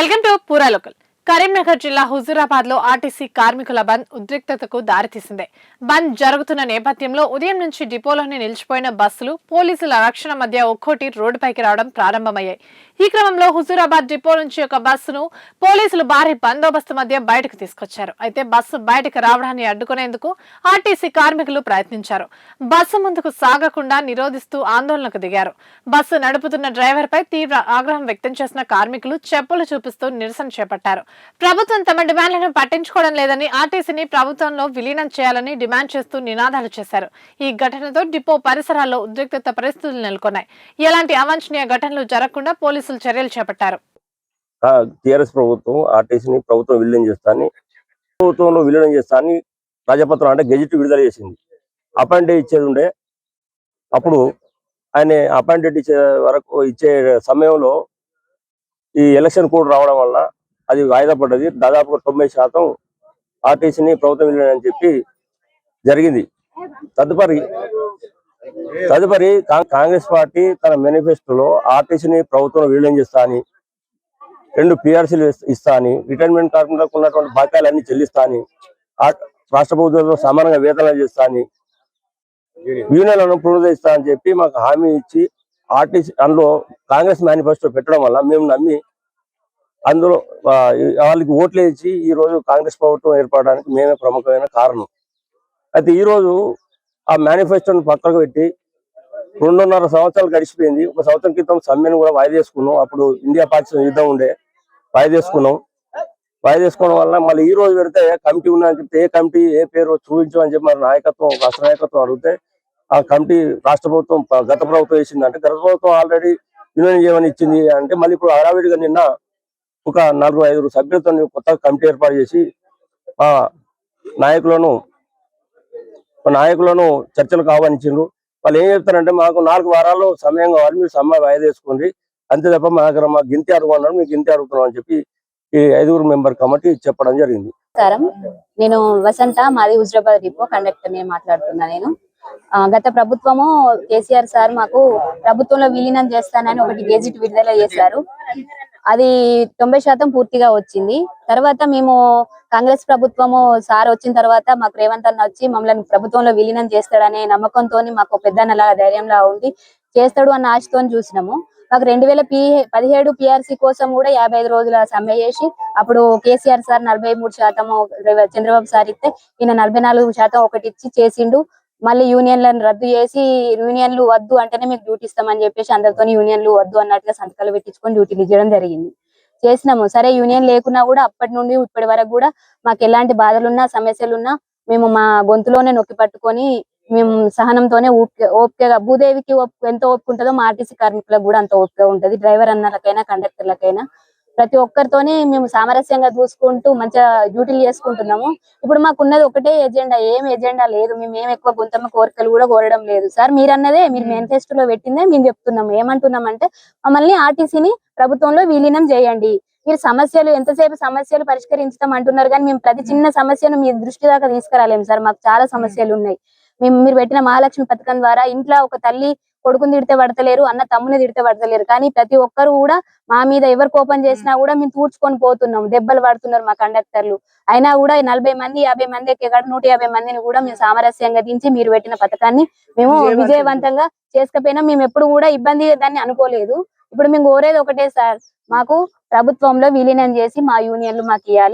Welcome to పూరా local. Karimnagar జిల్లా హుజూరాబాద్ లో ఆర్టీసీ కార్మికుల బంద్ ఉద్రిక్తతకు దారితీసింది. బంద్ జరుగుతున్న నేపథ్యంలో ఉదయం నుంచి డిపోలోనే నిలిచిపోయిన బస్సులు పోలీసుల రక్షణ మధ్య ఒక్కోటి రోడ్డుపైకి రావడం ప్రారంభమయ్యాయి. ఈ క్రమంలో హుజూరాబాద్ డిపో నుంచి ఒక బస్సును పోలీసులు భారీ బందోబస్తు మధ్య బయటకు తీసుకొచ్చారు. అయితే బస్సు బయటకు రావడాన్ని అడ్డుకునేందుకు ఆర్టీసీ కార్మికులు ప్రయత్నించారు. బస్సు ముందుకు సాగకుండా నిరోధిస్తూ ఆందోళనకు దిగారు. బస్సు నడుపుతున్న డ్రైవర్ పై తీవ్ర ఆగ్రహం వ్యక్తం చేసిన కార్మికులు చెప్పులు చూపిస్తూ నిరసన చేపట్టారు. ప్రభుత్వం తమ డిమాండ్లను పట్టించుకోవడం లేదని, ఆర్టీసీని ప్రభుత్వంలో విలీనం చేయాలని డిమాండ్ చేస్తూ నినాదాలు చేశారు. ఈ ఘటనతో డిపో పరిసరాల్లో ఉద్రిక్తత పరిస్థితులు నెలకొన్నాయి. ఎలాంటి అవాంఛనీయ ఘటనలు జరగకుండా పోలీసులు చర్యలు చేపట్టారు. టీఆర్ఎస్ ప్రభుత్వం ఆర్టీసీని విలీనం చేస్తానని రాజపత్రం అంటే గెజిట్ విడుదల చేసింది. అపాయింటెడ్ ఇచ్చేది ఉండే. అప్పుడు ఆయన అపాయింటెడ్ ఇచ్చే సమయంలో ఈ ఎలక్షన్ కోడ్ రావడం వల్ల అది వాయిదా పడ్డది. దాదాపు 90% ఆర్టీసీని ప్రభుత్వం విలీనం అని చెప్పి జరిగింది. తదుపరి కాంగ్రెస్ పార్టీ తన మేనిఫెస్టోలో ఆర్టీసీని ప్రభుత్వం విలీనం చేస్తా అని, 2 PRCలు ఇస్తా అని, రిటైర్మెంట్ కార్మికులకు ఉన్నటువంటి బాధ్యతలన్నీ చెల్లిస్తా అని, రాష్ట్ర ప్రభుత్వంతో సమానంగా వేతనాలు చేస్తా అని, యూనియన్లను పునరుద్ధరిస్తా అని చెప్పి మాకు హామీ ఇచ్చి ఆర్టీసీ అందులో కాంగ్రెస్ మేనిఫెస్టో పెట్టడం వల్ల మేము నమ్మి అందులో వాళ్ళకి ఓట్లు ఇచ్చి ఈ రోజు కాంగ్రెస్ ప్రభుత్వం ఏర్పడడానికి మేమే ప్రముఖమైన కారణం. అయితే ఈ రోజు ఆ మేనిఫెస్టోని పక్కకు పెట్టి 2.5 సంవత్సరాలు గడిచిపోయింది. 1 సంవత్సరం క్రితం సమ్మెను కూడా వాయిదేసుకున్నాం. అప్పుడు ఇండియా పాకిస్తాన్ యుద్ధం ఉండే, వాయిదేసుకోవడం వల్ల మళ్ళీ ఈ రోజు పెడితే కమిటీ ఉందని చెప్తే ఏ కమిటీ ఏ పేరు చూపించమని చెప్పి మరి రాష్ట్ర నాయకత్వం అడిగితే ఆ కమిటీ రాష్ట్ర ప్రభుత్వం గత ప్రభుత్వం వేసింది. అంటే గత ప్రభుత్వం ఆల్రెడీ యూనియన్ చేయమని ఇచ్చింది. అంటే మళ్ళీ ఇప్పుడు హడావిడిగా నిన్న ఒక 4-5 సభ్యులతో కొత్త కమిటీ ఏర్పాటు చేసి ఆ నాయకులను చర్చలకు ఆహ్వానించారు. వాళ్ళు ఏం చెప్తారంటే మాకు 4 వారాల్లో సమయం కావాలి, మీరు సమ్మె వాయిదేసుకోండి, అంతే తప్ప మా గింతి అడుగున్నాను, మీకు గింతి అడుగుతున్నాం అని చెప్పి ఈ 5 మెంబర్ కమిటీ చెప్పడం జరిగింది. నేను వసంత, మాది హుజూరాబాద్ డిపో కండక్టర్ నేను మాట్లాడుతున్నా. నేను గత ప్రభుత్వము కేసీఆర్ సార్ మాకు ప్రభుత్వంలో విలీనం చేస్తానని ఒకటి గెజిట్ విడుదల చేశారు. అది 90% పూర్తిగా వచ్చింది. తర్వాత మేము కాంగ్రెస్ ప్రభుత్వము సార్ వచ్చిన తర్వాత మాకు రేవంత్ అన్న వచ్చి మమ్మల్ని ప్రభుత్వంలో విలీనం చేస్తాడనే నమ్మకంతో మాకు పెద్దన్నలా ధైర్యంలా ఉండి చేస్తాడు అన్న ఆశతో చూసినాము. మాకు 2017 PRC కోసం కూడా 55 రోజుల సమ్మె చేసి అప్పుడు కేసీఆర్ సార్ 43%, చంద్రబాబు సార్ ఇస్తే ఈయన 44% ఒకటి ఇచ్చి చేసిండు. మళ్ళీ యూనియన్లను రద్దు చేసి యూనియన్లు వద్దు అంటేనే మీకు డ్యూటీ ఇస్తామని చెప్పేసి అందరితో యూనియన్లు వద్దు అన్నట్టుగా సంతకాలు పెట్టించుకొని డ్యూటీలు ఇవ్వడం జరిగింది. చేసినాము. సరే యూనియన్ లేకున్నా కూడా అప్పటి నుండి ఇప్పటి వరకు కూడా మాకు ఎలాంటి బాధలున్నా సమస్యలున్నా మేము మా గొంతులోనే నొక్కి పట్టుకొని మేము సహనంతోనే ఓపికగా భూదేవికి ఎంత ఓపిక ఉంటుందో మా ఆర్టీసీ కార్మికులకు కూడా అంత ఓపిక ఉంటది. డ్రైవర్ అన్నలకైనా కండక్టర్లకైనా ప్రతి ఒక్కరితోనే మేము సామరస్యంగా చూసుకుంటూ మంచిగా డ్యూటీలు చేసుకుంటున్నాము. ఇప్పుడు మాకున్నది ఒకటే ఎజెండా, ఏం ఎజెండా లేదు. మేము ఏం ఎక్కువ గుంతమ్మ కోరికలు కూడా కోరడం లేదు సార్. మీరు అన్నదే, మీరు మేనిఫెస్టోలో పెట్టిందే మేము చెప్తున్నాము. ఏమంటున్నామంటే మమ్మల్ని ఆర్టీసీని ప్రభుత్వంలో విలీనం చేయండి. మీరు ఎంతసేపు సమస్యలు పరిష్కరించుతాం అంటున్నారు కానీ మేము ప్రతి చిన్న సమస్యను మీ దృష్టి దాకా తీసుకురాలేము సార్. మాకు చాలా సమస్యలు ఉన్నాయి. మీరు పెట్టిన మహాలక్ష్మి పథకం ద్వారా ఇంట్లో ఒక తల్లి కొడుకుని తిడితే పడతలేరు, అన్న తమ్ముని తిడితే పడతలేరు, కానీ ప్రతి ఒక్కరు కూడా మా మీద ఎవరు కోపం చేసినా కూడా మేము తూడ్చుకొని పోతున్నాం. దెబ్బలు పడుతున్నారు మా కండక్టర్లు. అయినా కూడా 40 మంది 50 మంది ఎక్కేకాడ 150 మందిని కూడా మేము సామరస్యంగా దించి మీరు పెట్టిన పథకాన్ని మేము విజయవంతంగా చేసుకపోయినా మేము ఎప్పుడు కూడా ఇబ్బంది దాన్ని అనుకోలేదు. ఇప్పుడు మేము కోరేది ఒకటే సార్, మాకు ప్రభుత్వంలో విలీనం చేసి మా యూనియన్లు మాకు ఇవ్వాలి.